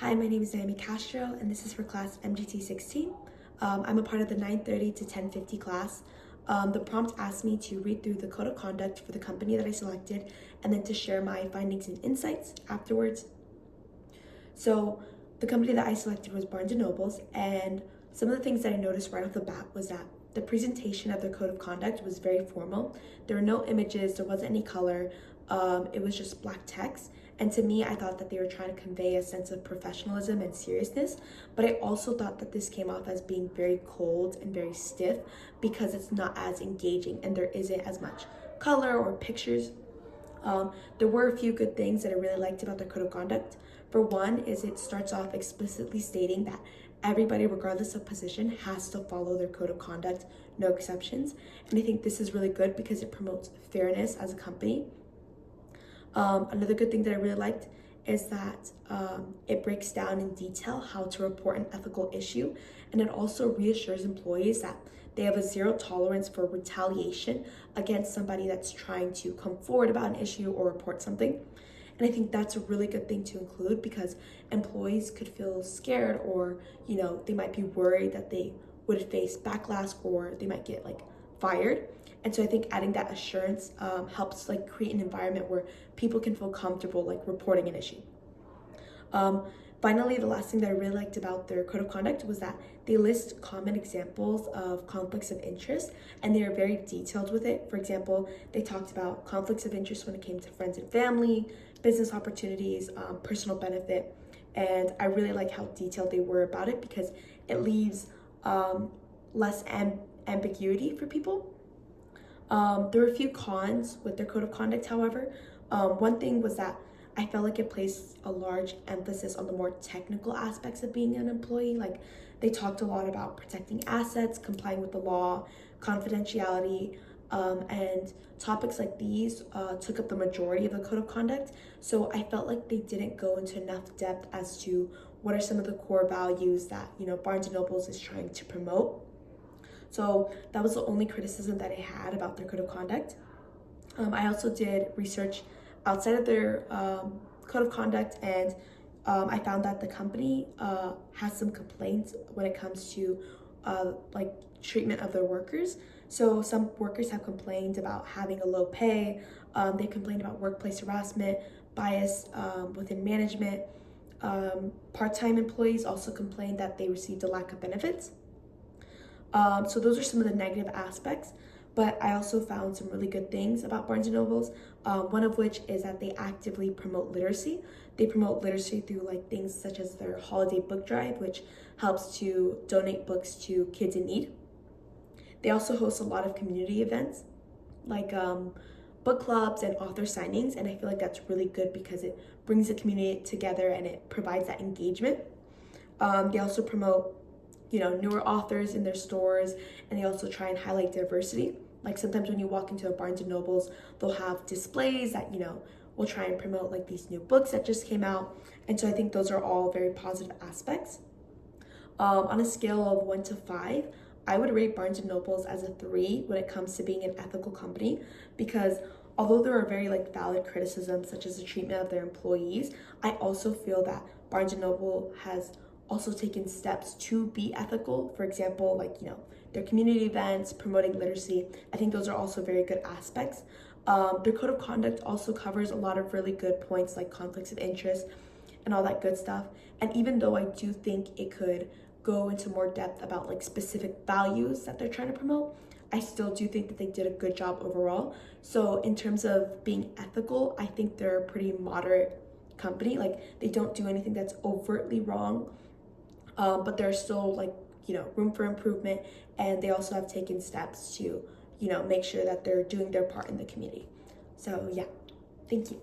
Hi, my name is Naomi Castro, and this is for class MGT 16. I'm a part of the 9:30 to 10:50 class. The prompt asked me to read through the code of conduct for the company that I selected, and then to share my findings and insights afterwards. So the company that I selected was Barnes & Nobles, and some of the things that I noticed right off the bat was that the presentation of their code of conduct was very formal. There were no images, there wasn't any color, it was just black text. And to me, I thought that they were trying to convey a sense of professionalism and seriousness, but I also thought that this came off as being very cold and very stiff because it's not as engaging and there isn't as much color or pictures. There were a few good things that I really liked about their code of conduct. For one, is it starts off explicitly stating that everybody, regardless of position, has to follow their code of conduct, no exceptions. And I think this is really good because it promotes fairness as a company. Another good thing that I really liked is that it breaks down in detail how to report an ethical issue, and it also reassures employees that they have a zero tolerance for retaliation against somebody that's trying to come forward about an issue or report something. And I think that's a really good thing to include because employees could feel scared or, they might be worried that they would face backlash or they might get fired. And so I think adding that assurance helps create an environment where people can feel comfortable reporting an issue. Finally, the last thing that I really liked about their code of conduct was that they list common examples of conflicts of interest and they are very detailed with it. For example, they talked about conflicts of interest when it came to friends and family, business opportunities, personal benefit. And I really like how detailed they were about it because it leaves less ambiguity for people. There were a few cons with their code of conduct, however. One thing was that I felt like it placed a large emphasis on the more technical aspects of being an employee. They talked a lot about protecting assets, complying with the law, confidentiality, and topics like these took up the majority of the code of conduct. So I felt like they didn't go into enough depth as to what are some of the core values that, Barnes & Nobles is trying to promote. So that was the only criticism that I had about their code of conduct. I also did research outside of their code of conduct, and I found that the company has some complaints when it comes to treatment of their workers. So some workers have complained about having a low pay. They complained about workplace harassment, bias within management. Part-time employees also complained that they received a lack of benefits. So those are some of the negative aspects, but I also found some really good things about Barnes & Nobles, one of which is that they actively promote literacy. They promote literacy through things such as their holiday book drive, which helps to donate books to kids in need. They also host a lot of community events like book clubs and author signings, and I feel like that's really good because it brings the community together and it provides that engagement. They also promote newer authors in their stores, and they also try and highlight diversity. Sometimes when you walk into a Barnes & Nobles, they'll have displays that, will try and promote these new books that just came out. And so I think those are all very positive aspects. On a scale of 1 to 5, I would rate Barnes & Nobles as a 3 when it comes to being an ethical company because although there are very valid criticisms such as the treatment of their employees, I also feel that Barnes & Noble has also taken steps to be ethical. For example, their community events, promoting literacy. I think those are also very good aspects. Their code of conduct also covers a lot of really good points like conflicts of interest and all that good stuff. And even though I do think it could go into more depth about specific values that they're trying to promote, I still do think that they did a good job overall. So in terms of being ethical, I think they're a pretty moderate company. They don't do anything that's overtly wrong. But there's still room for improvement, and they also have taken steps to make sure that they're doing their part in the community. So yeah, thank you.